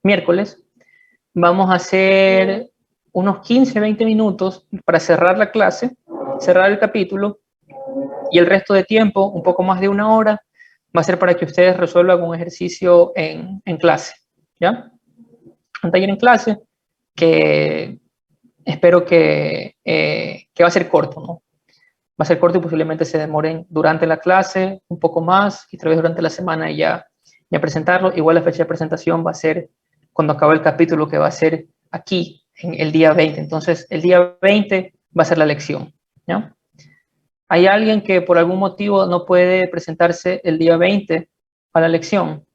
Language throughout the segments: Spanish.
miércoles, vamos a hacer unos 15-20 minutos para cerrar la clase, cerrar el capítulo, y el resto de tiempo, un poco más de una hora, va a ser para que ustedes resuelvan un ejercicio en clase, ¿ya? Un taller en clase que espero que va a ser corto, ¿no? Va a ser corto y posiblemente se demoren durante la clase un poco más y tal vez durante la semana ya presentarlo. Igual la fecha de presentación va a ser cuando acabe el capítulo, que va a ser aquí, en el día 20. Entonces, el día 20 va a ser la lección, ¿ya? ¿Hay alguien que por algún motivo no puede presentarse el día 20 a la lección?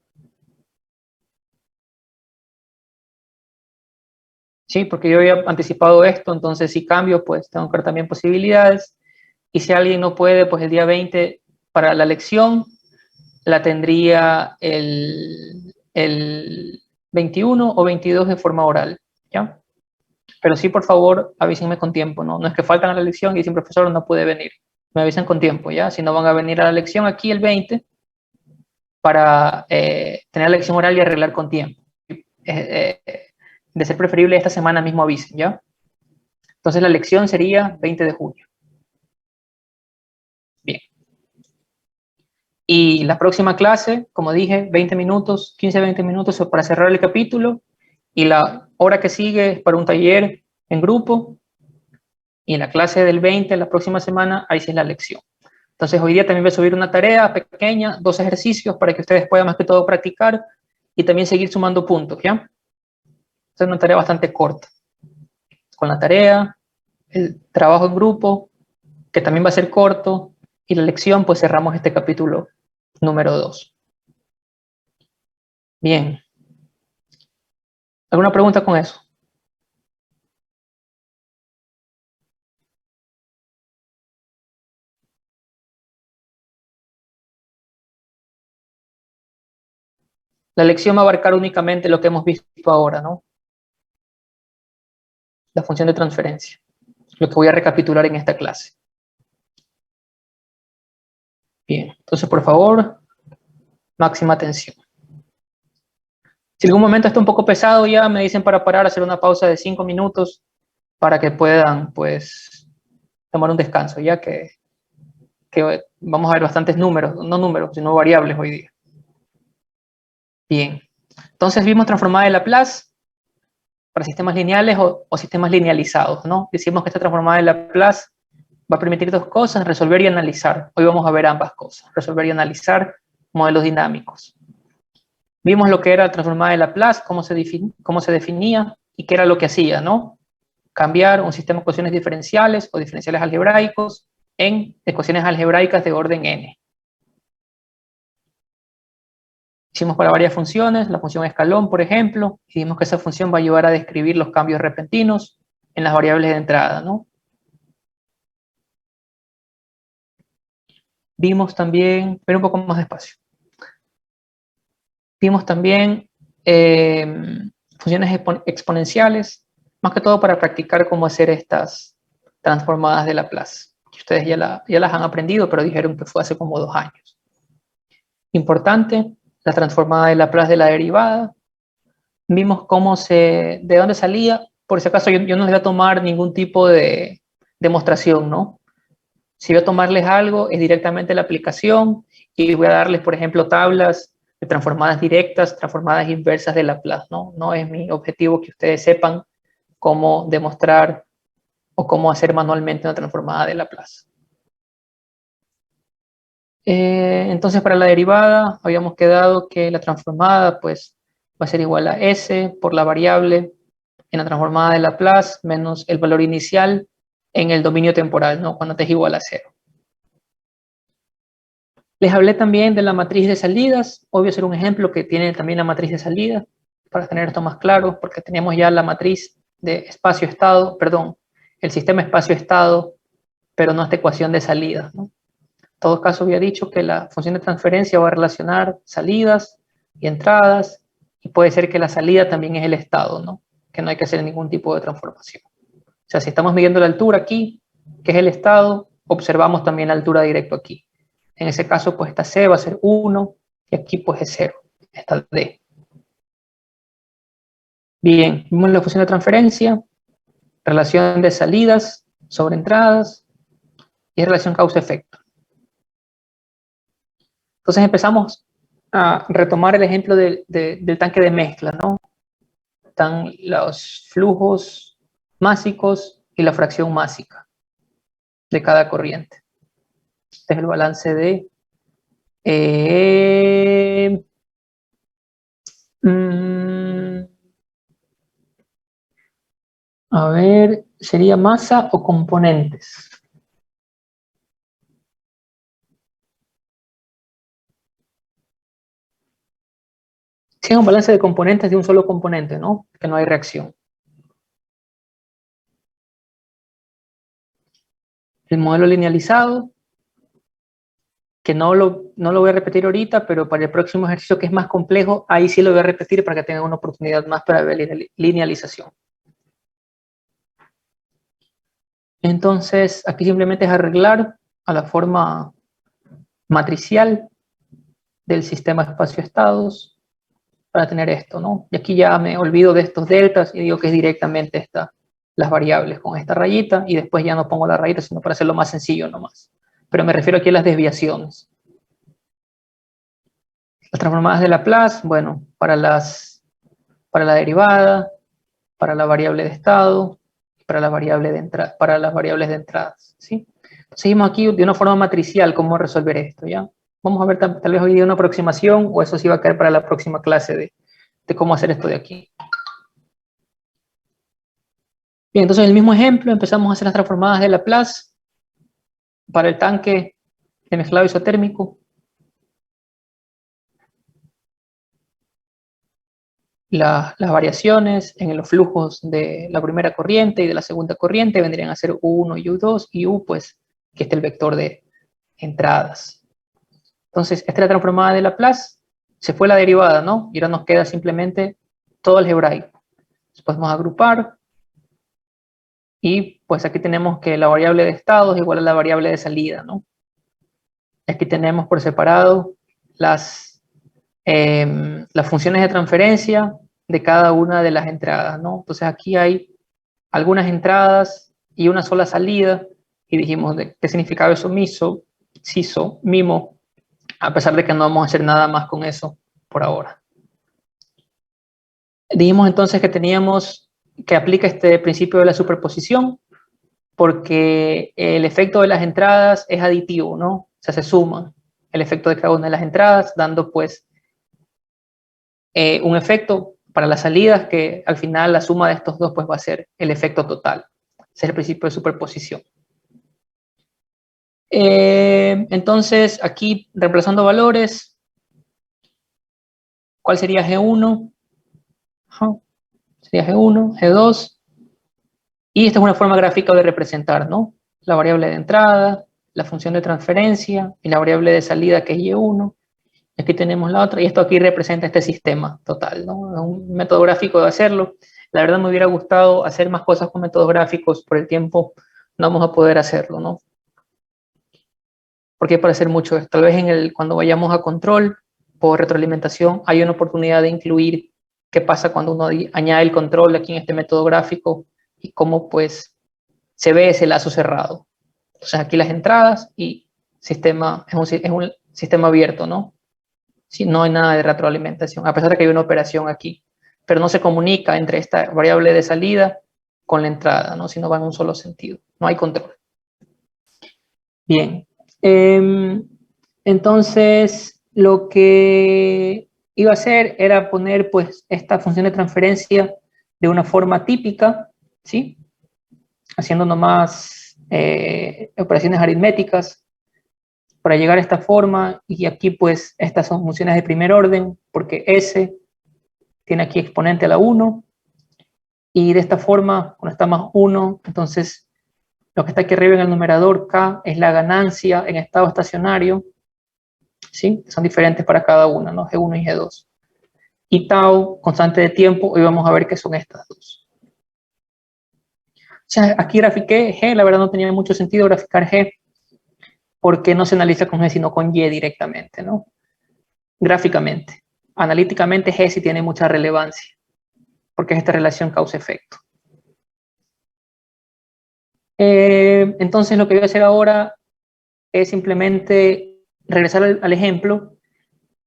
Sí, porque yo había anticipado esto, entonces si cambio, pues tengo que ver también posibilidades. Y si alguien no puede, pues el día 20 para la lección la tendría el 21 o 22 de forma oral, ¿ya? Pero sí, por favor, avísenme con tiempo, ¿no? No es que faltan a la lección y dicen, profesor, no puede venir. Me avisan con tiempo, ¿ya? Si no van a venir a la lección aquí el 20 para tener la lección oral y arreglar con tiempo. De ser preferible, esta semana mismo avisen, ¿ya? Entonces la lección sería 20 de junio. Bien. Y la próxima clase, como dije, 20 minutos, 15-20 minutos para cerrar el capítulo. Y la hora que sigue es para un taller en grupo. Y en la clase del 20, la próxima semana, ahí sí es la lección. Entonces hoy día también voy a subir una tarea pequeña, 2 ejercicios para que ustedes puedan más que todo practicar y también seguir sumando puntos, ¿ya? Es una tarea bastante corta. Con la tarea, el trabajo en grupo, que también va a ser corto, y la lección, pues cerramos este capítulo número 2. Bien. ¿Alguna pregunta con eso? La lección va a abarcar únicamente lo que hemos visto ahora, ¿no? La función de transferencia, lo que voy a recapitular en esta clase. Bien, entonces por favor, máxima atención. Si en algún momento está un poco pesado ya, me dicen para parar, hacer una pausa de 5 minutos para que puedan, pues, tomar un descanso, ya que vamos a ver bastantes números, no números, sino variables hoy día. Bien, entonces vimos transformada de Laplace para sistemas lineales o sistemas linealizados, ¿no? Decimos que esta transformada de Laplace va a permitir dos cosas, resolver y analizar. Hoy vamos a ver ambas cosas, resolver y analizar modelos dinámicos. Vimos lo que era la transformada de Laplace, cómo se definía y qué era lo que hacía, ¿no? Cambiar un sistema de ecuaciones diferenciales o diferenciales algebraicos en ecuaciones algebraicas de orden n. Hicimos para varias funciones, la función escalón, por ejemplo, y vimos que esa función va a ayudar a describir los cambios repentinos en las variables de entrada, ¿no? Vimos también, pero un poco más despacio. Vimos también funciones exponenciales, más que todo para practicar cómo hacer estas transformadas de Laplace. Ustedes ya las han aprendido, pero dijeron que fue hace como 2 años. Importante, la transformada de Laplace de la derivada. Vimos de dónde salía. Por si acaso yo no les voy a tomar ningún tipo de demostración, ¿no? Si voy a tomarles algo, es directamente la aplicación y voy a darles, por ejemplo, tablas de transformadas directas, transformadas inversas de Laplace, ¿no? No es mi objetivo que ustedes sepan cómo demostrar o cómo hacer manualmente una transformada de Laplace. Entonces, para la derivada, habíamos quedado que la transformada, pues, va a ser igual a S por la variable en la transformada de Laplace menos el valor inicial en el dominio temporal, ¿no? Cuando t es igual a 0. Les hablé también de la matriz de salidas. Hoy voy a hacer un ejemplo que tiene también la matriz de salida, para tener esto más claro, porque teníamos ya la matriz de espacio-estado, perdón, el sistema espacio-estado, pero no esta ecuación de salida, ¿no? En todo caso, había dicho que la función de transferencia va a relacionar salidas y entradas, y puede ser que la salida también es el estado, ¿no? Que no hay que hacer ningún tipo de transformación. O sea, si estamos midiendo la altura aquí, que es el estado, observamos también la altura directo aquí. En ese caso, pues esta C va a ser 1 y aquí pues es 0, esta D. Bien, vimos la función de transferencia, relación de salidas sobre entradas y relación causa-efecto. Entonces empezamos a retomar el ejemplo del tanque de mezcla, ¿no? Están los flujos másicos y la fracción másica de cada corriente. Este es el balance de a ver, ¿sería masa o componentes? Si es un balance de componentes de un solo componente, ¿no? Que no hay reacción. El modelo linealizado, que no lo voy a repetir ahorita, pero para el próximo ejercicio que es más complejo, ahí sí lo voy a repetir para que tengan una oportunidad más para ver linealización. Entonces, aquí simplemente es arreglar a la forma matricial del sistema espacio-estados para tener esto, ¿no? Y aquí ya me olvido de estos deltas y digo que es directamente las variables con esta rayita, y después ya no pongo la rayita, sino para hacerlo más sencillo nomás. Pero me refiero aquí a las desviaciones. Las transformadas de Laplace, bueno, para la derivada, para la variable de estado, para las variables de entradas, ¿sí? Seguimos aquí de una forma matricial cómo resolver esto, ¿ya? Vamos a ver tal vez hoy día una aproximación, o eso sí va a caer para la próxima clase de cómo hacer esto de aquí. Bien, entonces el mismo ejemplo, empezamos a hacer las transformadas de Laplace para el tanque de mezclado isotérmico. Las variaciones en los flujos de la primera corriente y de la segunda corriente vendrían a ser U1 y U2, y U, pues, que es el vector de entradas. Entonces, esta es la transformada de Laplace, se fue la derivada, ¿no? Y ahora nos queda simplemente todo algebraico. Entonces, podemos agrupar, y pues aquí tenemos que la variable de estado es igual a la variable de salida, ¿no? Aquí tenemos por separado las funciones de transferencia de cada una de las entradas, ¿no? Entonces aquí hay algunas entradas y una sola salida, y dijimos qué significaba eso siso, mimo, a pesar de que no vamos a hacer nada más con eso por ahora. Dijimos entonces que teníamos que aplica este principio de la superposición, porque el efecto de las entradas es aditivo, ¿no? O sea, se suma el efecto de cada una de las entradas, dando pues un efecto para las salidas que al final la suma de estos dos pues va a ser el efecto total. Ese es el principio de superposición. Entonces aquí reemplazando valores, ¿cuál sería G1? Sería G1, G2, y esta es una forma gráfica de representar, ¿no? La variable de entrada, la función de transferencia y la variable de salida que es Y1. Aquí tenemos la otra, y esto aquí representa este sistema total, ¿no? Es un método gráfico de hacerlo. La verdad me hubiera gustado hacer más cosas con métodos gráficos, por el tiempo no vamos a poder hacerlo, ¿no? Porque hay para hacer mucho. Tal vez cuando vayamos a control por retroalimentación hay una oportunidad de incluir qué pasa cuando uno añade el control aquí en este método gráfico y cómo pues se ve ese lazo cerrado. Entonces aquí las entradas y sistema, es un sistema abierto, ¿no? Sí, no hay nada de retroalimentación, a pesar de que hay una operación aquí, pero no se comunica entre esta variable de salida con la entrada, ¿no? Sino va en un solo sentido, no hay control. Bien, entonces lo que iba a hacer era poner pues esta función de transferencia de una forma típica, ¿sí? Haciendo nomás operaciones aritméticas para llegar a esta forma, y aquí pues estas son funciones de primer orden, porque S tiene aquí exponente a la 1, y de esta forma, cuando está más 1, entonces lo que está aquí arriba en el numerador, K, es la ganancia en estado estacionario, ¿sí? Son diferentes para cada una, ¿no? G1 y G2. Y tau, constante de tiempo, hoy vamos a ver qué son estas dos. O sea, aquí grafiqué G, la verdad no tenía mucho sentido graficar G, porque no se analiza con G, sino con Y directamente, ¿no? Gráficamente. Analíticamente G sí tiene mucha relevancia. porque es esta relación causa-efecto. Entonces lo que voy a hacer ahora es simplemente regresar al ejemplo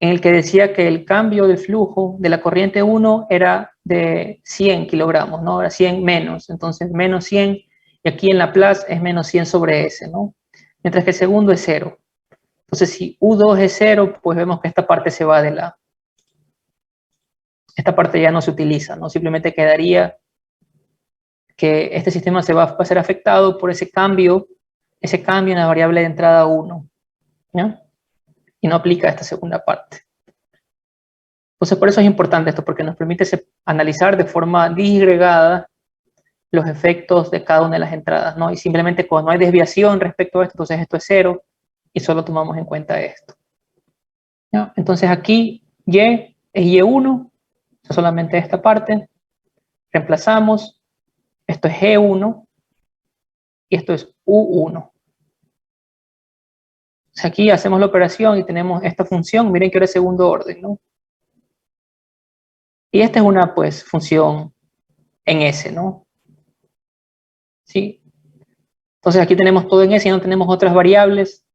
en el que decía que el cambio de flujo de la corriente 1 era de 100 kilogramos, ¿no? Era 100 menos, entonces menos 100, y aquí en Laplace es menos 100 sobre S, ¿no? Mientras que el segundo es 0. Entonces si U2 es 0, pues vemos que esta parte se va de esta parte ya no se utiliza, ¿no? Simplemente quedaría que este sistema va a ser afectado por ese cambio en la variable de entrada 1, ¿ya? Y no aplica a esta segunda parte. Entonces, por eso es importante esto, porque nos permite analizar de forma disgregada los efectos de cada una de las entradas, ¿no? Y simplemente cuando no hay desviación respecto a esto, entonces esto es 0 y solo tomamos en cuenta esto, ¿ya? Entonces aquí Y es Y1, solamente esta parte, reemplazamos, esto es G1 y esto es U1. O sea, aquí hacemos la operación y tenemos esta función, miren que ahora es segundo orden, ¿no? Y esta es una, pues, función en S, ¿no? ¿Sí? Entonces aquí tenemos todo en S y no tenemos otras variables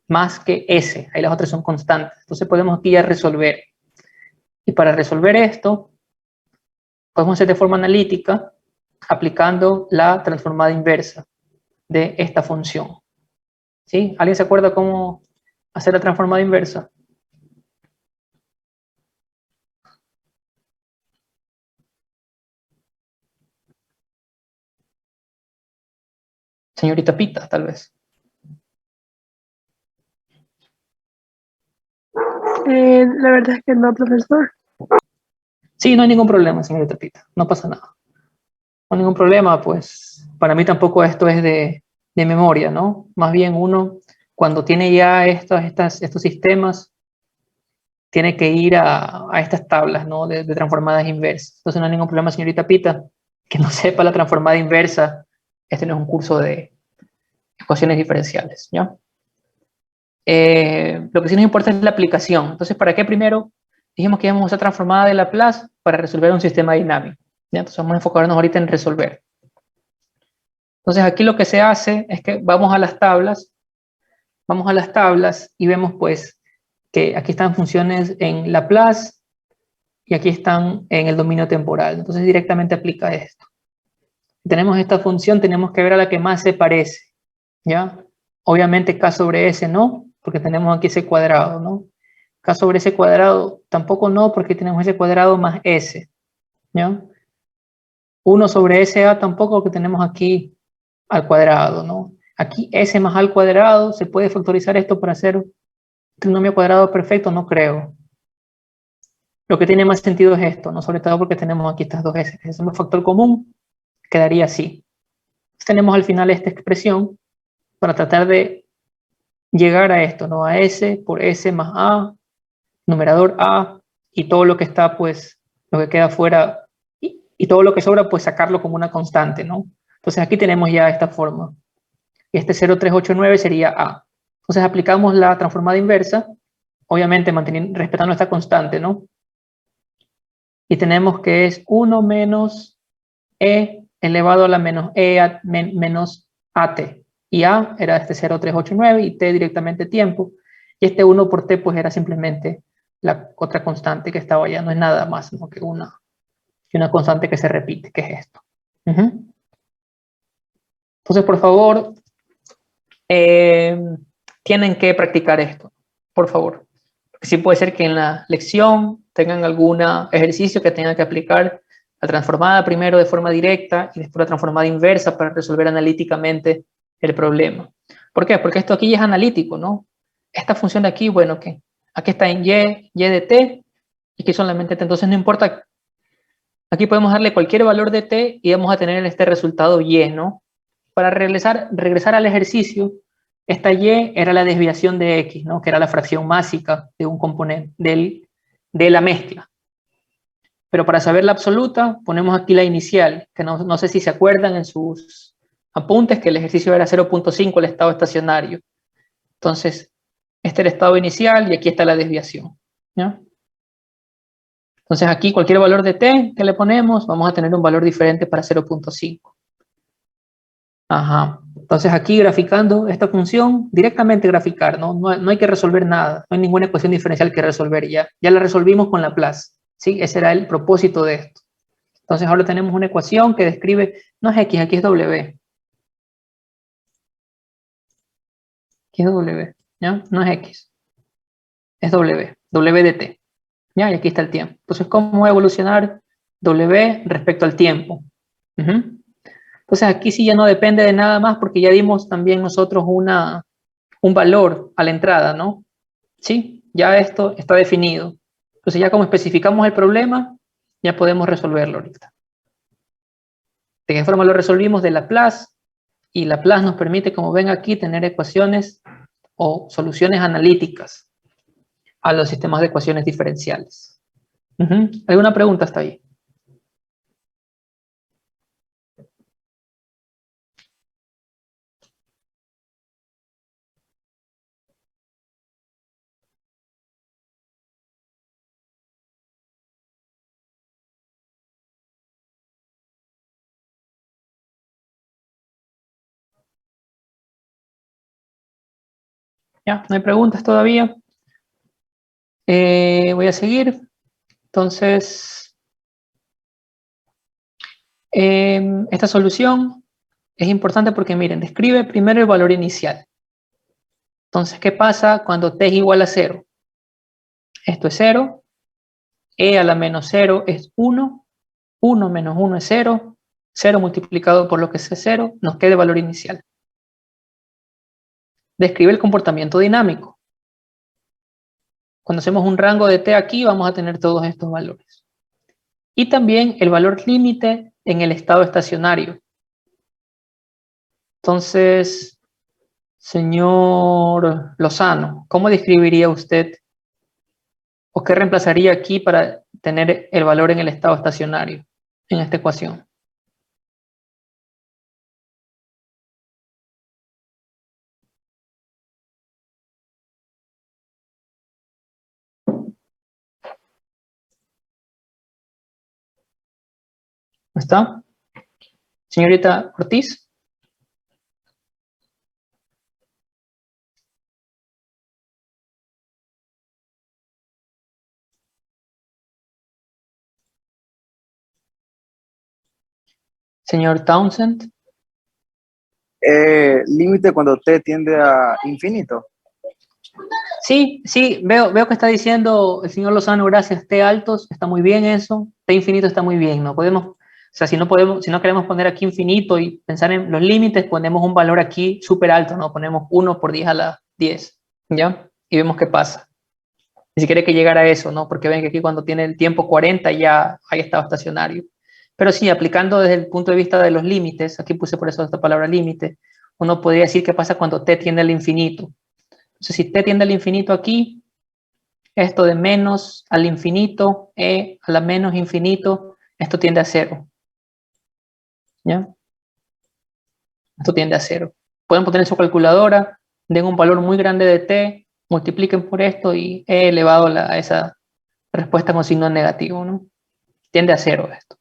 más que S. Ahí las otras son constantes. Entonces podemos aquí ya resolver. Y para resolver esto, podemos hacer de forma analítica aplicando la transformada inversa de esta función. ¿Sí? ¿Alguien se acuerda cómo hacer la transformada inversa? Señorita Pita, tal vez. La verdad es que no, profesor. Sí, no hay ningún problema, señorita Pita. No pasa nada. No hay ningún problema, pues para mí tampoco esto es de memoria, ¿no? Más bien uno, cuando tiene ya estos sistemas, tiene que ir a estas tablas, ¿no? De transformadas inversas. Entonces no hay ningún problema, señorita Pita, que no sepa la transformada inversa. Este no es un curso de ecuaciones diferenciales, ¿ya? Lo que sí nos importa es la aplicación. Entonces, ¿para qué primero? Dijimos que íbamos a usar transformada de Laplace para resolver un sistema dinámico, ¿ya? Entonces vamos a enfocarnos ahorita en resolver. Entonces aquí lo que se hace es que vamos a las tablas y vemos pues que aquí están funciones en Laplace y aquí están en el dominio temporal. Entonces directamente aplica esto. Si tenemos esta función, tenemos que ver a la que más se parece, ¿ya? Obviamente K sobre S no, porque tenemos aquí ese cuadrado, ¿no? K sobre S cuadrado tampoco no, porque tenemos ese cuadrado más S, ¿ya? 1 sobre SA tampoco, porque tenemos aquí al cuadrado, ¿no? Aquí S más A al cuadrado, ¿se puede factorizar esto para hacer un trinomio cuadrado perfecto? No creo. Lo que tiene más sentido es esto, ¿no? Sobre todo porque tenemos aquí estas dos S. Si hacemos un factor común, quedaría así. Entonces tenemos al final esta expresión para tratar de llegar a esto, ¿no? A S por S más A, numerador A, y todo lo que está, pues, lo que queda fuera, y todo lo que sobra, pues sacarlo como una constante, ¿no? Entonces aquí tenemos ya esta forma. Y este 0,389 sería A. Entonces aplicamos la transformada inversa, obviamente respetando esta constante, ¿no? Y tenemos que es 1 menos E elevado a la menos E menos AT. Y A era este 0,389 y T directamente tiempo. Y este 1 por T pues era simplemente la otra constante que estaba allá. No es nada más, ¿no? que una constante que se repite, que es esto. Entonces, por favor, tienen que practicar esto, por favor. Porque sí puede ser que en la lección tengan algún ejercicio que tengan que aplicar la transformada primero de forma directa y después la transformada inversa para resolver analíticamente el problema. ¿Por qué? Porque esto aquí ya es analítico, ¿no? Esta función de aquí, bueno, que aquí está en y de t, y aquí solamente t, entonces no importa. Aquí podemos darle cualquier valor de t y vamos a tener este resultado y, ¿no? Para regresar al ejercicio, esta y era la desviación de x, ¿no? Que era la fracción másica de un componente, de la mezcla. Pero para saber la absoluta, ponemos aquí la inicial, que no sé si se acuerdan en sus apuntes que el ejercicio era 0,5 el estado estacionario. Entonces, este es el estado inicial y aquí está la desviación, ¿no? Entonces aquí cualquier valor de t que le ponemos, vamos a tener un valor diferente para 0.5. Ajá. Entonces aquí graficando esta función, directamente graficar, ¿no? No hay que resolver nada, no hay ninguna ecuación diferencial que resolver ya. Ya la resolvimos con Laplace, ¿sí? Ese era el propósito de esto. Entonces ahora tenemos una ecuación que describe, no es x, aquí es w. Aquí es w, ¿ya? No es x, es w de t, ¿ya? Y aquí está el tiempo. Entonces, ¿cómo va a evolucionar w respecto al tiempo? Entonces aquí sí ya no depende de nada más porque ya dimos también nosotros un valor a la entrada, ¿no? Sí, ya esto está definido. Entonces ya como especificamos el problema, ya podemos resolverlo ahorita. ¿De qué forma lo resolvimos? De Laplace. Y Laplace nos permite, como ven aquí, tener ecuaciones o soluciones analíticas a los sistemas de ecuaciones diferenciales. ¿Alguna pregunta hasta ahí? ¿Ya? ¿No hay preguntas todavía? Voy a seguir. Entonces, esta solución es importante porque, miren, describe primero el valor inicial. Entonces, ¿qué pasa cuando t es igual a 0? Esto es 0, e a la menos 0 es 1, 1 menos 1 es 0, 0 multiplicado por lo que es 0, nos queda el valor inicial. Describe el comportamiento dinámico. Cuando hacemos un rango de t aquí, vamos a tener todos estos valores. Y también el valor límite en el estado estacionario. Entonces, señor Lozano, ¿cómo describiría usted o qué reemplazaría aquí para tener el valor en el estado estacionario en esta ecuación? ¿Está? Señorita Ortiz. Señor Townsend. Límite cuando t tiende a infinito. Sí, veo que está diciendo el señor Lozano, gracias, t altos, está muy bien eso, t infinito está muy bien, no podemos, o sea, si no queremos poner aquí infinito y pensar en los límites, ponemos un valor aquí súper alto, ¿no? Ponemos 1 por 10 a la 10, ¿ya? Y vemos qué pasa. Ni siquiera hay que llegar a eso, ¿no? Porque ven que aquí cuando tiene el tiempo 40 ya hay estado estacionario. Pero sí, aplicando desde el punto de vista de los límites, aquí puse por eso esta palabra límite, uno podría decir qué pasa cuando t tiende al infinito. Entonces, si t tiende al infinito aquí, esto de menos al infinito, e a la menos infinito, esto tiende a 0. ¿Ya? Esto tiende a 0. Pueden poner en su calculadora, den un valor muy grande de t, multipliquen por esto y e elevado a esa respuesta con signo negativo, ¿no? Tiende a 0 esto.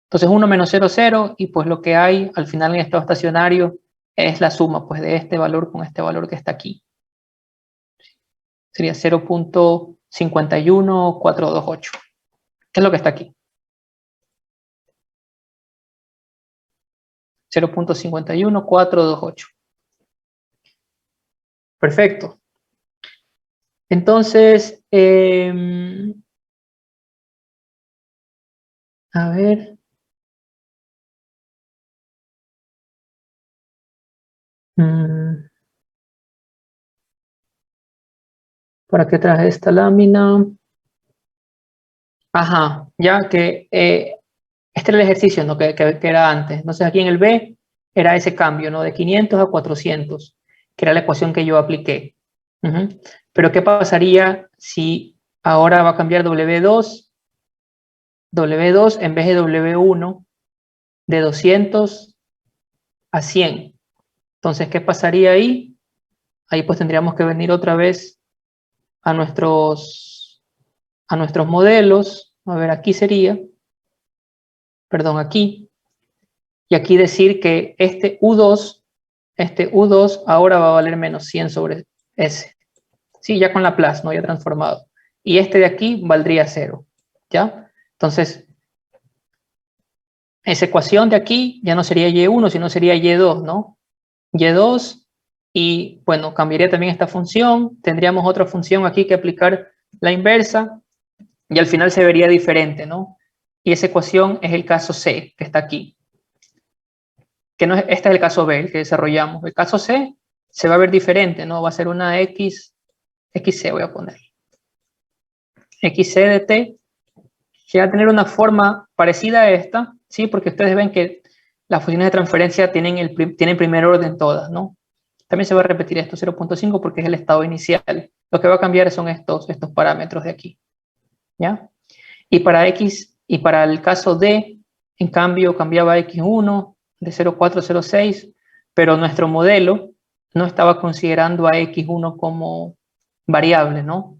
Entonces 1 menos 0, 0, y pues lo que hay al final en estado estacionario es la suma pues de este valor con este valor que está aquí. Sería 0.51428. ¿Qué es lo que está aquí? 0.51428. Perfecto. Entonces, a ver. ¿Para qué traje esta lámina? Ajá, ya que este era el ejercicio, ¿no? que era antes. Entonces aquí en el B era ese cambio, ¿no? De 500 a 400, que era la ecuación que yo apliqué. Pero ¿qué pasaría si ahora va a cambiar W2 en vez de W1 de 200 a 100? Entonces, ¿qué pasaría ahí? Ahí pues tendríamos que venir otra vez a nuestros modelos, A ver, aquí sería, perdón, aquí, y aquí decir que este U2 ahora va a valer menos 100 sobre S. Sí, ya con Laplace, ¿no? Ya transformado. Y este de aquí valdría 0, ¿ya? Entonces, esa ecuación de aquí ya no sería Y1, sino sería Y2, ¿no? Y2, y bueno, cambiaría también esta función, tendríamos otra función aquí que aplicar la inversa, y al final se vería diferente, ¿no? Y esa ecuación es el caso C, que está aquí. Que no es, este es el caso B, el que desarrollamos. El caso C se va a ver diferente, ¿no? Va a ser una XC voy a poner. XC de T, que va a tener una forma parecida a esta, ¿sí? Porque ustedes ven que las funciones de transferencia tienen primer orden todas, ¿no? También se va a repetir esto, 0.5, porque es el estado inicial. Lo que va a cambiar son estos parámetros de aquí, ¿ya? Y para X, y para el caso D, en cambio, cambiaba X1 de 0,406, pero nuestro modelo no estaba considerando a X1 como variable, ¿no?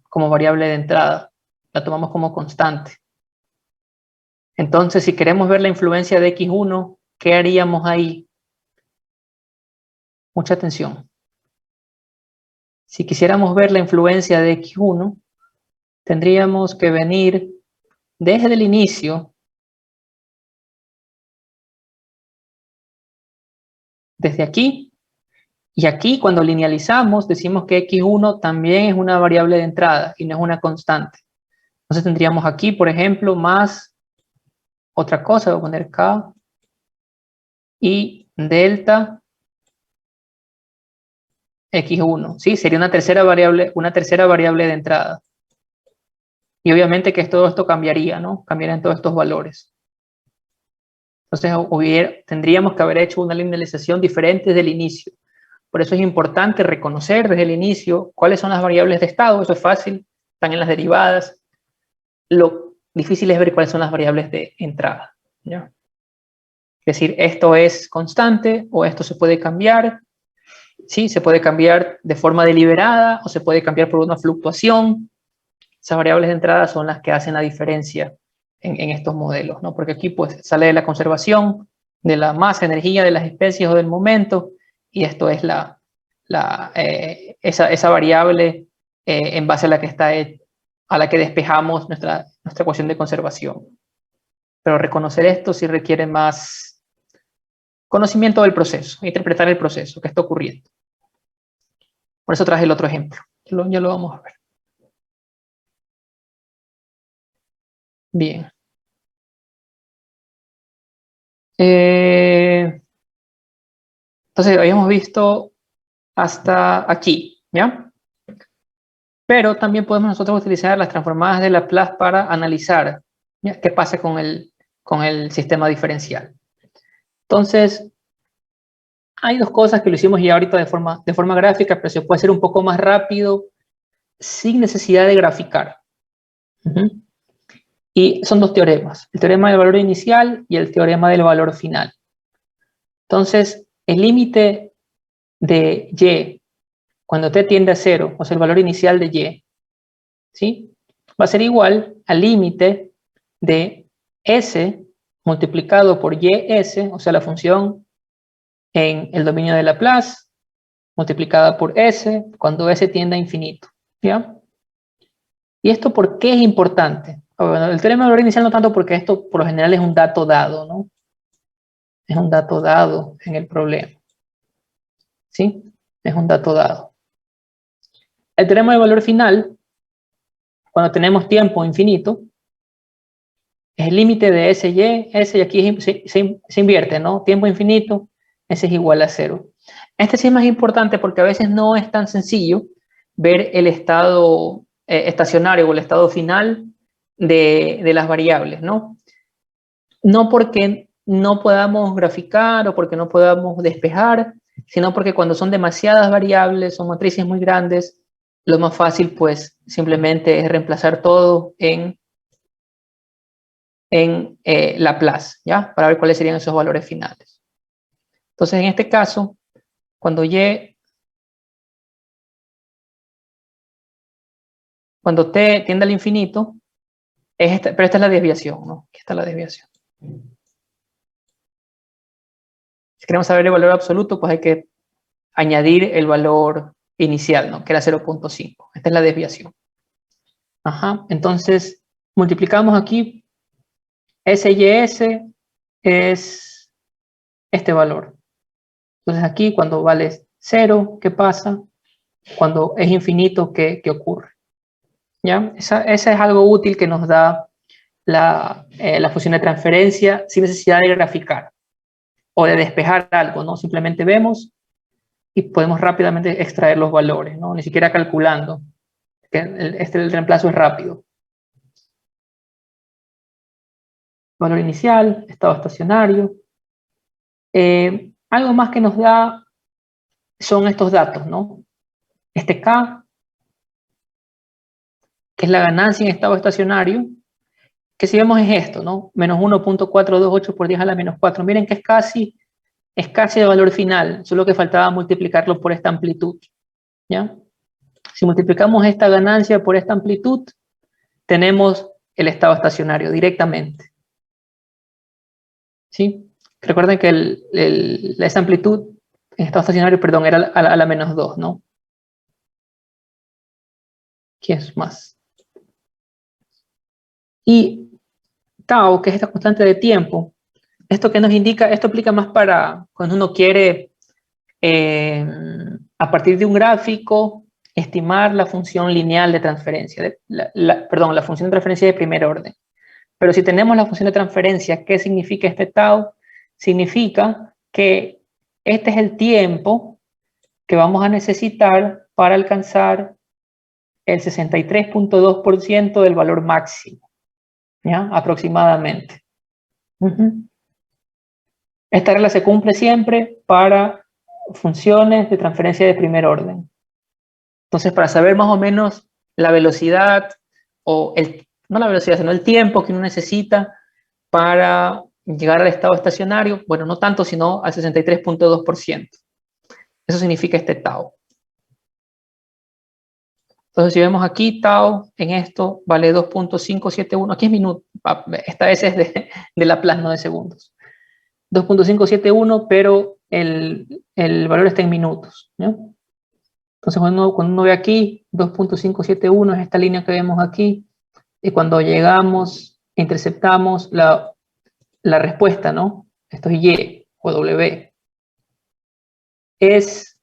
Como variable de entrada. La tomamos como constante. Entonces, si queremos ver la influencia de X1, ¿qué haríamos ahí? Mucha atención. Si quisiéramos ver la influencia de X1, tendríamos que venir desde el inicio, desde aquí, y aquí cuando linealizamos decimos que X1 también es una variable de entrada y no es una constante. Entonces tendríamos aquí, por ejemplo, más otra cosa, voy a poner K y delta X1, ¿sí? Sería una tercera variable de entrada. Y obviamente que todo esto cambiaría, ¿no? Cambiarían todos estos valores. Entonces tendríamos que haber hecho una linealización diferente desde el inicio. Por eso es importante reconocer desde el inicio cuáles son las variables de estado. Eso es fácil, están en las derivadas. Lo difícil es ver cuáles son las variables de entrada, ¿ya? Es decir, esto es constante o esto se puede cambiar. Sí, se puede cambiar de forma deliberada o se puede cambiar por una fluctuación. Esas variables de entrada son las que hacen la diferencia en estos modelos, ¿no? Porque aquí pues sale de la conservación, de la masa, energía de las especies o del momento, y esto es esa variable en base a la que a la que despejamos nuestra ecuación de conservación. Pero reconocer esto sí requiere más conocimiento del proceso, interpretar el proceso que está ocurriendo. Por eso traje el otro ejemplo. Ya lo vamos a ver. Bien. Entonces habíamos visto hasta aquí, ¿ya? Pero también podemos nosotros utilizar las transformadas de Laplace para analizar, ¿ya?, qué pasa con el sistema diferencial. Entonces, hay dos cosas que lo hicimos ya ahorita de forma gráfica, pero se puede hacer un poco más rápido sin necesidad de graficar. Y son dos teoremas, el teorema del valor inicial y el teorema del valor final. Entonces, el límite de Y, cuando t tiende a 0, o sea, el valor inicial de Y, ¿sí?, va a ser igual al límite de S multiplicado por YS, o sea, la función en el dominio de Laplace, multiplicada por S, cuando S tiende a infinito, ¿ya? ¿Y esto por qué es importante? Bueno, el teorema del valor inicial no tanto, porque esto por lo general es un dato dado, ¿no? Es un dato dado en el problema, ¿sí? Es un dato dado. El teorema del valor final, cuando tenemos tiempo infinito, es el límite de SY, S y aquí se invierte, ¿no? Tiempo infinito, S es igual a 0. Este sí es más importante porque a veces no es tan sencillo ver el estado estacionario o el estado final de las variables, ¿no? No porque no podamos graficar o porque no podamos despejar, sino porque cuando son demasiadas variables, son matrices muy grandes, lo más fácil pues simplemente es reemplazar todo en Laplace, ¿ya? Para ver cuáles serían esos valores finales. Entonces, en este caso, cuando t tiende al infinito, pero esta es la desviación, ¿no? Aquí está la desviación. Si queremos saber el valor absoluto, pues hay que añadir el valor inicial, ¿no? Que era 0.5. Esta es la desviación. Ajá. Entonces, multiplicamos aquí. S y S es este valor. Entonces aquí cuando vale 0, ¿qué pasa? Cuando es infinito, ¿qué ocurre? ¿Ya? Esa es algo útil que nos da la función de transferencia sin necesidad de graficar o de despejar algo, ¿no? Simplemente vemos y podemos rápidamente extraer los valores, ¿no? Ni siquiera calculando. El reemplazo es rápido. Valor inicial, estado estacionario. Algo más que nos da son estos datos, ¿no? Este K, que es la ganancia en estado estacionario, que si vemos es esto, ¿no? Menos 1.428 por 10 a la menos 4. Miren que es casi el valor final, solo que faltaba multiplicarlo por esta amplitud, ¿ya? Si multiplicamos esta ganancia por esta amplitud, tenemos el estado estacionario directamente. ¿Sí? Recuerden que esa amplitud en estado estacionario, perdón, era a la menos 2, ¿no? ¿Qué es más? Y tau, que es esta constante de tiempo, esto que nos indica, esto aplica más para cuando uno quiere, a partir de un gráfico, estimar la función lineal de transferencia, perdón, la función de transferencia de primer orden. Pero si tenemos la función de transferencia, ¿qué significa este tau? Significa que este es el tiempo que vamos a necesitar para alcanzar el 63.2% del valor máximo, ¿ya? Aproximadamente. Esta regla se cumple siempre para funciones de transferencia de primer orden. Entonces, para saber más o menos la velocidad, no la velocidad, sino el tiempo que uno necesita para llegar al estado estacionario, bueno, no tanto, sino al 63.2%. Eso significa este tau. Entonces, si vemos aquí, tau en esto vale 2.571, aquí es minuto, esta vez es de Laplace, no de segundos. 2.571, pero el valor está en minutos, ¿no? Entonces, cuando uno ve aquí, 2.571 es esta línea que vemos aquí, y cuando llegamos, interceptamos la respuesta, ¿no? Esto es Y o W. Es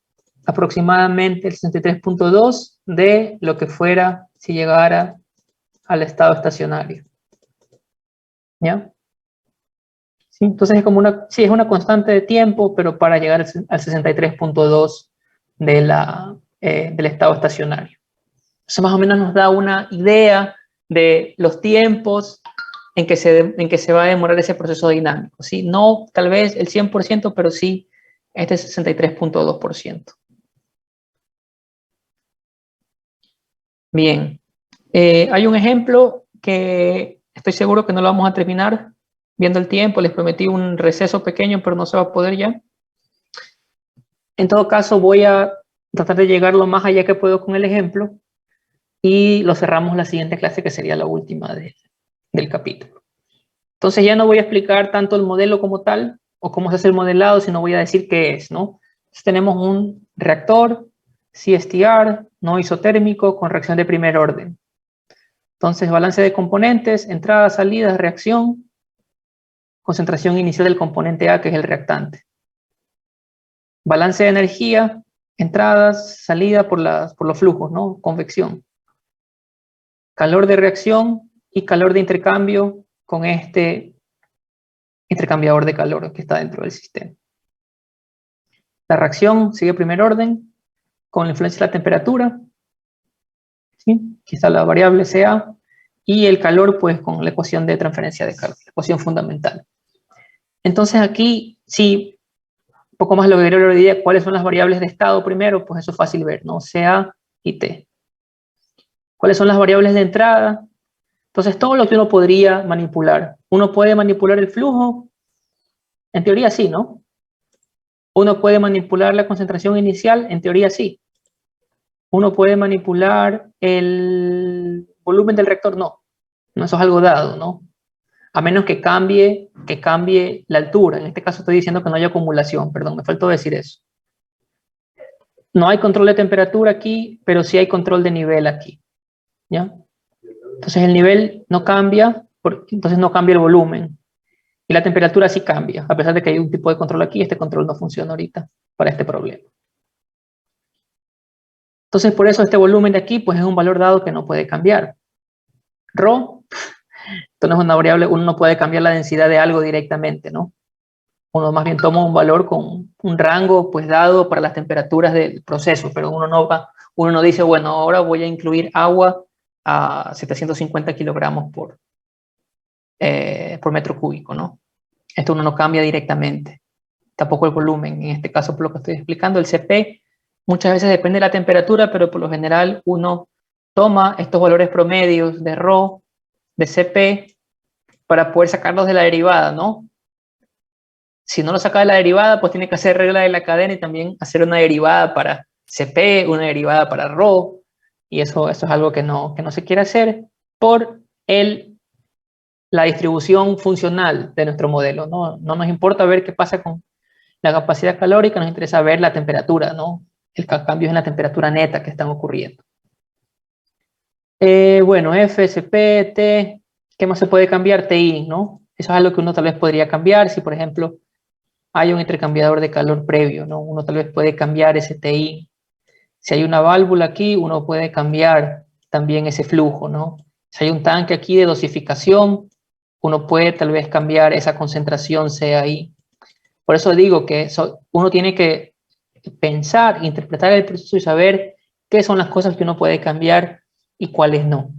aproximadamente el 63.2 de lo que fuera si llegara al estado estacionario. ¿Ya? ¿Sí? Entonces es como es una constante de tiempo, pero para llegar al 63.2 del estado estacionario. Eso más o menos nos da una idea de los tiempos en que se va a demorar ese proceso dinámico. ¿Sí? No tal vez el 100%, pero sí este 63.2%. Bien. Hay un ejemplo que estoy seguro que no lo vamos a terminar viendo el tiempo. Les prometí un receso pequeño, pero no se va a poder ya. En todo caso, voy a tratar de llegar lo más allá que puedo con el ejemplo y lo cerramos la siguiente clase, que sería la última del capítulo. Entonces ya no voy a explicar tanto el modelo como tal o cómo se hace el modelado, sino voy a decir qué es, ¿no? Entonces tenemos un reactor CSTR no isotérmico con reacción de primer orden. Entonces, balance de componentes, entradas, salidas, reacción, concentración inicial del componente A, que es el reactante. Balance de energía, entradas, salida por los flujos, ¿no? Convección. Calor de reacción y calor de intercambio con este intercambiador de calor que está dentro del sistema. La reacción sigue primer orden con la influencia de la temperatura, ¿sí? Quizá la variable sea, y el calor pues con la ecuación de transferencia de calor, la ecuación fundamental. Entonces aquí, sí, un poco más lo que quería hablar hoy día, cuáles son las variables de estado primero, pues eso es fácil ver, ¿no? CA y T. ¿Cuáles son las variables de entrada? Entonces todo lo que uno podría manipular. ¿Uno puede manipular el flujo? En teoría sí, ¿no? ¿Uno puede manipular la concentración inicial? En teoría sí. ¿Uno puede manipular el volumen del reactor? No. ¿no? Eso es algo dado, ¿no? A menos que cambie la altura. En este caso estoy diciendo que no hay acumulación, perdón, me faltó decir eso. No hay control de temperatura aquí, pero sí hay control de nivel aquí, ¿ya? Entonces el nivel no cambia, entonces no cambia el volumen. Y la temperatura sí cambia, a pesar de que hay un tipo de control aquí, este control no funciona ahorita para este problema. Entonces por eso este volumen de aquí pues es un valor dado que no puede cambiar. Rho, esto no es una variable, uno no puede cambiar la densidad de algo directamente, ¿no? Uno más bien toma un valor con un rango pues dado para las temperaturas del proceso, pero uno no dice, bueno, ahora voy a incluir agua a 750 kilogramos por metro cúbico, ¿no? Esto uno no cambia directamente. Tampoco el volumen, en este caso por lo que estoy explicando, el CP muchas veces depende de la temperatura, pero por lo general uno toma estos valores promedios de Rho, de CP, para poder sacarlos de la derivada, ¿no? Si no lo saca de la derivada, pues tiene que hacer regla de la cadena y también hacer una derivada para CP, una derivada para Rho, y eso es algo que no se quiere hacer por la distribución funcional de nuestro modelo, ¿no? No nos importa ver qué pasa con la capacidad calórica, nos interesa ver la temperatura, ¿no? El cambio en la temperatura neta que están ocurriendo. Bueno, F, SP, T, ¿qué más se puede cambiar? TI, ¿no? Eso es algo que uno tal vez podría cambiar si, por ejemplo, hay un intercambiador de calor previo, ¿no? Uno tal vez puede cambiar ese TI. Si hay una válvula aquí, uno puede cambiar también ese flujo, ¿no? Si hay un tanque aquí de dosificación, uno puede tal vez cambiar esa concentración sea ahí. Por eso digo que uno tiene que pensar, interpretar el proceso y saber qué son las cosas que uno puede cambiar y cuáles no.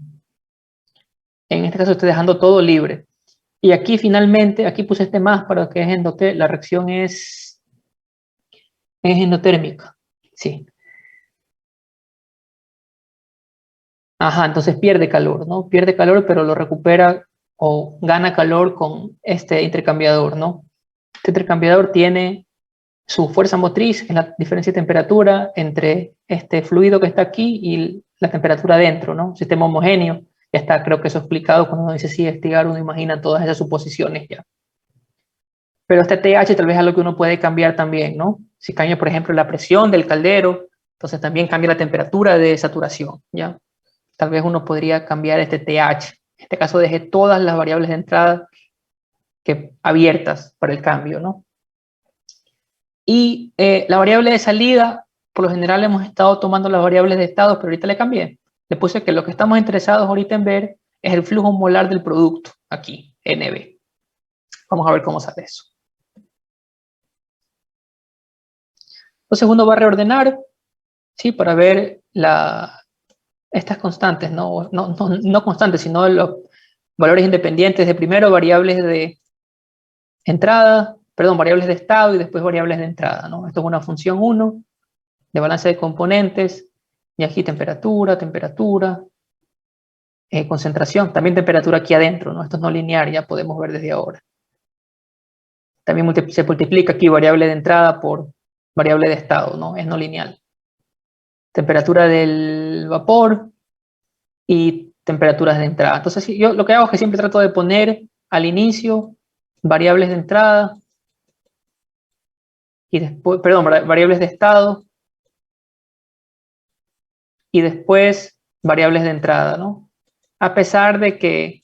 En este caso estoy dejando todo libre. Y aquí finalmente, aquí puse este más para que es endotérmica. La reacción es endotérmica. Sí. Ajá, entonces pierde calor, ¿no? Pierde calor, pero lo recupera o gana calor con este intercambiador, ¿no? Este intercambiador tiene su fuerza motriz, es la diferencia de temperatura entre este fluido que está aquí y la temperatura adentro, ¿no? Sistema homogéneo. Ya está, creo que eso explicado cuando uno dice sí, estigar, uno imagina todas esas suposiciones ya. Pero este TH tal vez es algo que uno puede cambiar también, ¿no? Si cambia, por ejemplo, la presión del caldero, entonces también cambia la temperatura de saturación, ¿ya? Tal vez uno podría cambiar este TH. En este caso dejé todas las variables de entrada abiertas para el cambio, ¿no? Y la variable de salida, por lo general hemos estado tomando las variables de estado, pero ahorita le cambié. Le puse que lo que estamos interesados ahorita en ver es el flujo molar del producto, aquí, NB. Vamos a ver cómo sale eso. Entonces uno va a reordenar, ¿sí? Para ver estas constantes, no constantes, sino los valores independientes de primero variables de entrada, perdón, variables de estado y después variables de entrada, ¿no? Esto es una función 1 de balance de componentes, y aquí temperatura, concentración, también temperatura aquí adentro, ¿no? Esto es no lineal, ya podemos ver desde ahora. También se multiplica aquí variable de entrada por variable de estado, ¿no? Es no lineal. Temperatura del vapor y temperaturas de entrada. Entonces, yo lo que hago es que siempre trato de poner al inicio variables de entrada y después, perdón, variables de estado y después variables de entrada, ¿no? A pesar de que,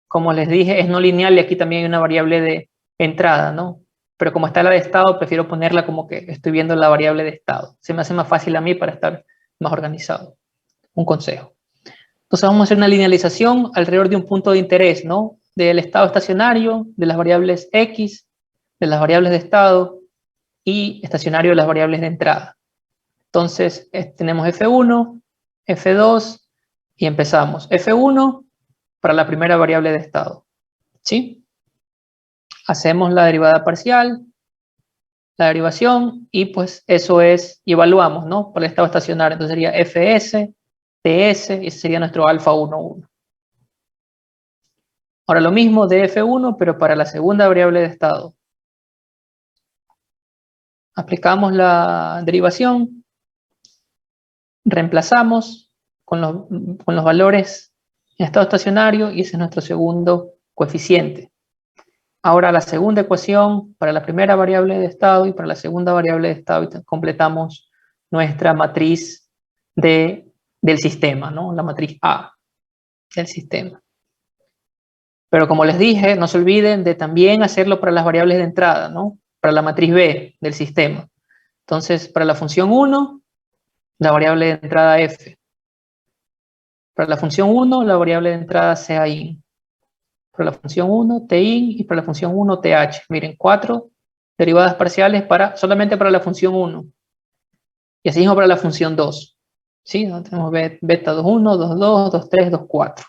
como les dije, es no lineal y aquí también hay una variable de entrada, ¿no? Pero como está la de estado, prefiero ponerla como que estoy viendo la variable de estado. Se me hace más fácil a mí para estar más organizado. Un consejo. Entonces vamos a hacer una linealización alrededor de un punto de interés, ¿no? Del estado estacionario, de las variables X, de las variables de estado y estacionario de las variables de entrada. Entonces tenemos F1, F2 y empezamos. F1 para la primera variable de estado, ¿sí? Hacemos la derivada parcial, la derivación y pues eso es, y evaluamos, ¿no? Para el estado estacionario, entonces sería Fs, Ts y ese sería nuestro alfa 1,1. Ahora lo mismo de F1, pero para la segunda variable de estado. Aplicamos la derivación, reemplazamos con los valores en estado estacionario y ese es nuestro segundo coeficiente. Ahora la segunda ecuación para la primera variable de estado y para la segunda variable de estado y completamos nuestra matriz del sistema, ¿no? La matriz A del sistema. Pero como les dije, no se olviden de también hacerlo para las variables de entrada, ¿no? Para la matriz B del sistema. Entonces, para la función 1, la variable de entrada f. Para la función 1, la variable de entrada CAIN. Para la función 1, TIN y para la función 1, TH. Miren, 4 derivadas parciales solamente para la función 1. Y así mismo para la función 2. ¿Sí? Donde tenemos beta 2.1, 2.2, 2.3, 2.4.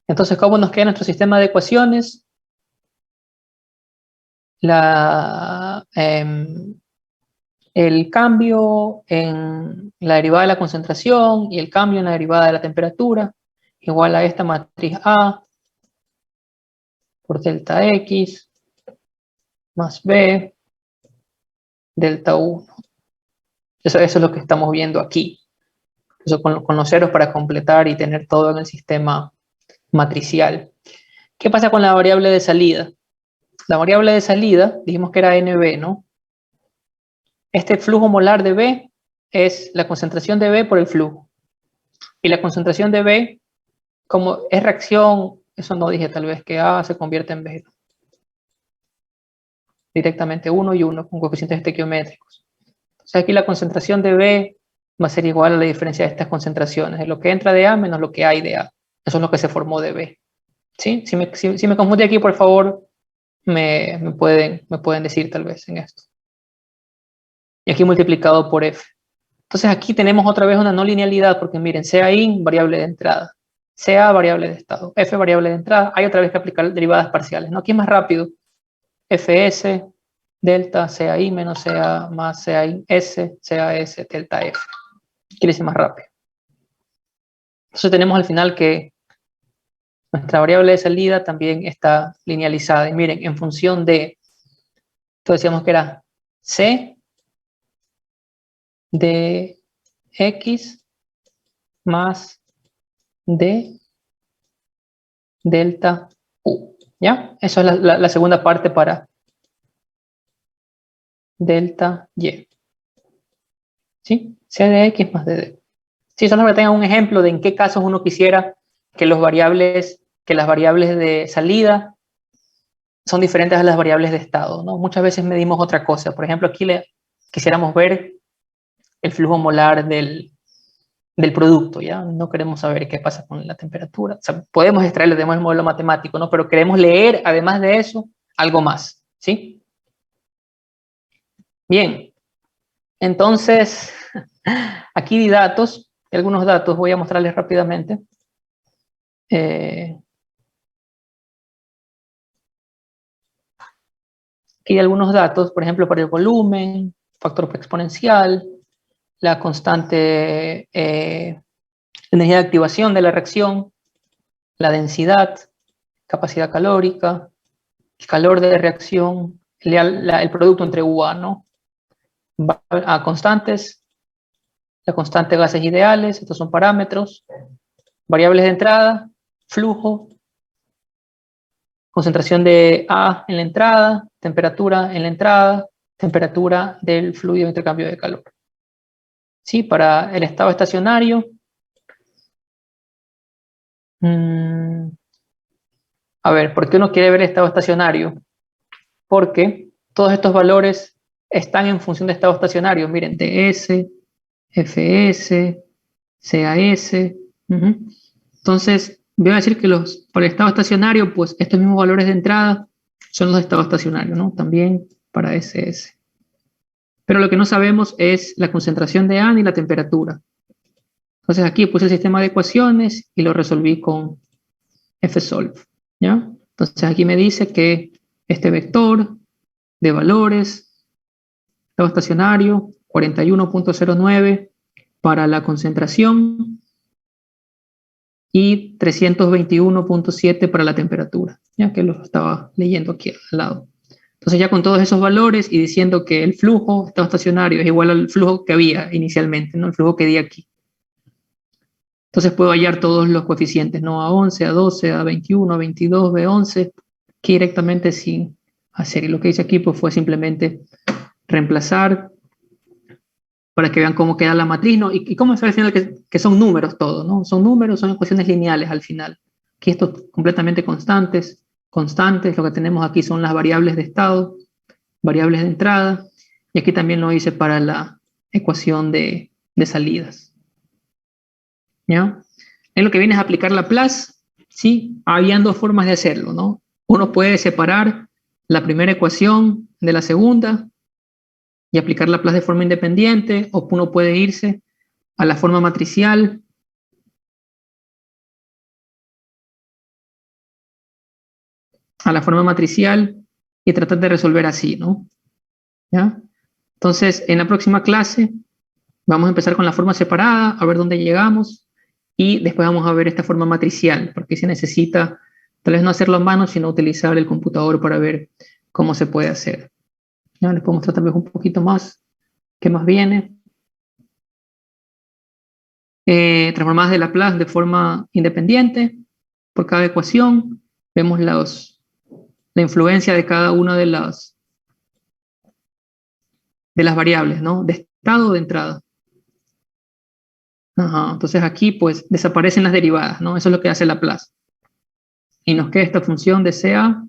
Entonces, ¿cómo nos queda nuestro sistema de ecuaciones? El cambio en la derivada de la concentración y el cambio en la derivada de la temperatura igual a esta matriz A por delta X más B delta 1. Eso es lo que estamos viendo aquí. Eso con los ceros para completar y tener todo en el sistema matricial. ¿Qué pasa con la variable de salida? La variable de salida, dijimos que era NB, ¿no? Este flujo molar de B es la concentración de B por el flujo. Y la concentración de B, como es reacción, eso no dije tal vez, que A se convierte en B. Directamente 1 y 1 con coeficientes estequiométricos. Entonces aquí la concentración de B va a ser igual a la diferencia de estas concentraciones, de lo que entra de A menos lo que hay de A. Eso es lo que se formó de B. ¿Sí? Si me confundí aquí, por favor, me pueden decir tal vez en esto. Y aquí multiplicado por F. Entonces aquí tenemos otra vez una no linealidad, porque miren, CAIN, variable de entrada, CA, variable de estado, F, variable de entrada, hay otra vez que aplicar derivadas parciales, ¿no? Aquí es más rápido, FS, delta, CAI menos CA más CAI S, CAS, delta F. Quiere decir más rápido. Entonces tenemos al final que nuestra variable de salida también está linealizada. Y miren, en función de, entonces decíamos que era C de X más D delta U. ¿Ya? Eso es la segunda parte para delta Y. ¿Sí? C de X más DD. Sí, solo que tengan un ejemplo de en qué casos uno quisiera que las variables de salida son diferentes a las variables de estado, ¿no? Muchas veces medimos otra cosa. Por ejemplo, aquí quisiéramos ver el flujo molar del producto, ¿ya? No queremos saber qué pasa con la temperatura. O sea, podemos extraerlo de el modelo matemático, ¿no? Pero queremos leer, además de eso, algo más, ¿sí? Bien. Entonces, aquí di datos, algunos datos, voy a mostrarles rápidamente. Aquí hay algunos datos, por ejemplo, para el volumen, factor exponencial, la constante energía de activación de la reacción, la densidad, capacidad calórica, el calor de reacción, el producto entre UA, ¿no? A constantes, la constante de gases ideales, estos son parámetros, variables de entrada, flujo, concentración de A en la entrada, temperatura en la entrada, temperatura del fluido de intercambio de calor. ¿Sí? Para el estado estacionario, a ver, ¿por qué uno quiere ver el estado estacionario? Porque todos estos valores están en función de estado estacionario. Miren, DS, FS, CAS. Entonces, voy a decir que para el estado estacionario, pues estos mismos valores de entrada son los de estado estacionario, ¿no? También para SS. Pero lo que no sabemos es la concentración de A ni la temperatura. Entonces aquí puse el sistema de ecuaciones y lo resolví con fsolve, ¿ya? Entonces aquí me dice que este vector de valores, estado estacionario, 41.09 para la concentración y 321.7 para la temperatura, ya que lo estaba leyendo aquí al lado. Entonces ya con todos esos valores y diciendo que el flujo estado estacionario es igual al flujo que había inicialmente, ¿no? El flujo que di aquí. Entonces puedo hallar todos los coeficientes, ¿no? A11, A12, A21, A22, B11, aquí directamente sin hacer. Y lo que hice aquí pues fue simplemente reemplazar para que vean cómo queda la matriz, ¿no? Y cómo es al final que son números todos, ¿no? Son números, son ecuaciones lineales al final. Aquí estos completamente constantes. Lo que tenemos aquí son las variables de estado, variables de entrada, y aquí también lo hice para la ecuación de salidas. ¿Ya? En lo que viene es aplicar Laplace, ¿sí? Habían dos formas de hacerlo, ¿no? Uno puede separar la primera ecuación de la segunda y aplicar Laplace de forma independiente, o uno puede irse a la forma matricial. Y tratar de resolver así, ¿no? ¿Ya? Entonces, en la próxima clase vamos a empezar con la forma separada, a ver dónde llegamos, y después vamos a ver esta forma matricial, porque se necesita tal vez no hacerlo a mano, sino utilizar el computador para ver cómo se puede hacer. ¿Ya? Les puedo mostrar tal vez un poquito más qué más viene. Transformadas de Laplace de forma independiente por cada ecuación. Vemos la influencia de cada una de las variables, ¿no? De estado o de entrada. Ajá, entonces aquí pues desaparecen las derivadas, ¿no? Eso es lo que hace Laplace. Y nos queda esta función de CA,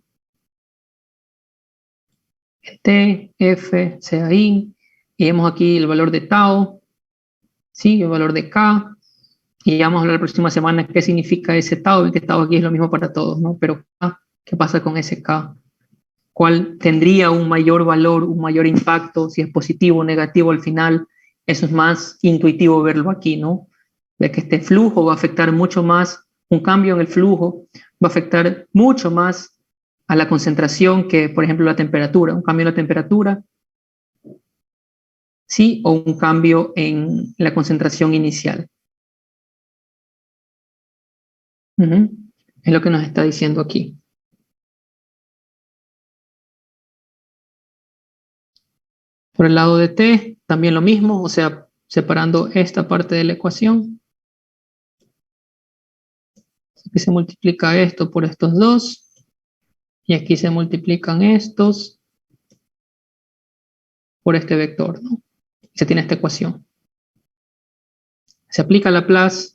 T, F, CAI, y vemos aquí el valor de tau, ¿sí? El valor de K, y ya vamos a hablar la próxima semana qué significa ese tau, que tau aquí es lo mismo para todos, ¿no? Pero ¿qué pasa con ese K? ¿Cuál tendría un mayor valor, un mayor impacto, si es positivo o negativo al final? Eso es más intuitivo verlo aquí, ¿no? De que este flujo va a afectar mucho más, un cambio en el flujo va a afectar mucho más a la concentración que, por ejemplo, la temperatura. Un cambio en la temperatura, sí, o un cambio en la concentración inicial. Es lo que nos está diciendo aquí. Por el lado de t, también lo mismo, o sea, separando esta parte de la ecuación. Aquí se multiplica esto por estos dos, y aquí se multiplican estos por este vector, ¿no? Se tiene esta ecuación. Se aplica Laplace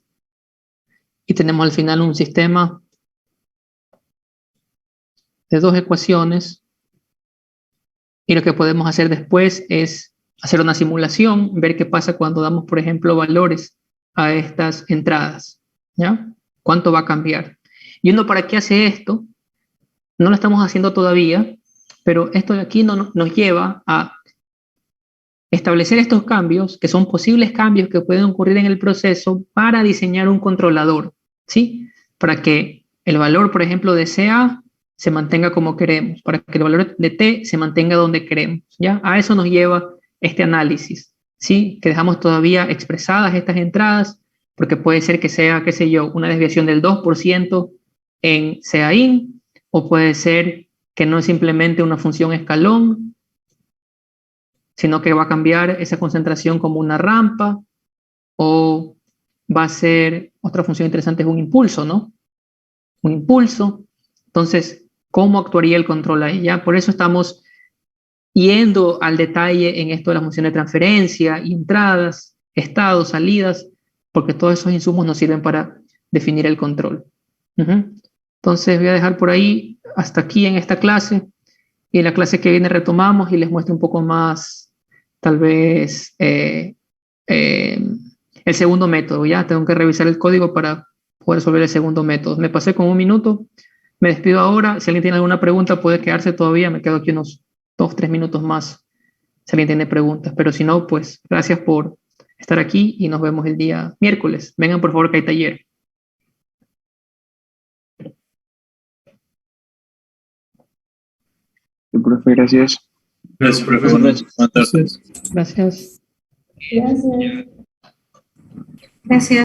y tenemos al final un sistema de dos ecuaciones, y lo que podemos hacer después es hacer una simulación, ver qué pasa cuando damos, por ejemplo, valores a estas entradas, ¿ya? ¿Cuánto va a cambiar? Y uno, ¿para qué hace esto? No lo estamos haciendo todavía, pero esto de aquí nos lleva a establecer estos cambios, que son posibles cambios que pueden ocurrir en el proceso, para diseñar un controlador, ¿sí? Para que el valor, por ejemplo, de CA se mantenga como queremos, para que el valor de T se mantenga donde queremos, ¿ya? A eso nos lleva este análisis, ¿sí? Que dejamos todavía expresadas estas entradas, porque puede ser que sea, qué sé yo, una desviación del 2% en CAIN, o puede ser que no es simplemente una función escalón, sino que va a cambiar esa concentración como una rampa, o va a ser, otra función interesante es un impulso, ¿no? Un impulso. Entonces, ¿cómo actuaría el control ahí? Ya, por eso estamos yendo al detalle en esto de la función de transferencia, entradas, estados, salidas, porque todos esos insumos nos sirven para definir el control. Entonces voy a dejar por ahí hasta aquí en esta clase, y en la clase que viene retomamos y les muestro un poco más, tal vez, el segundo método. Ya tengo que revisar el código para poder resolver el segundo método. Me pasé con 1 minuto, me despido ahora. Si alguien tiene alguna pregunta puede quedarse todavía, me quedo aquí unos 2-3 minutos más si alguien tiene preguntas, pero si no, pues gracias por estar aquí y nos vemos el día miércoles. Vengan por favor que hay taller. Profe, gracias. Gracias, profe. Buenas tardes. Gracias. Gracias. Gracias.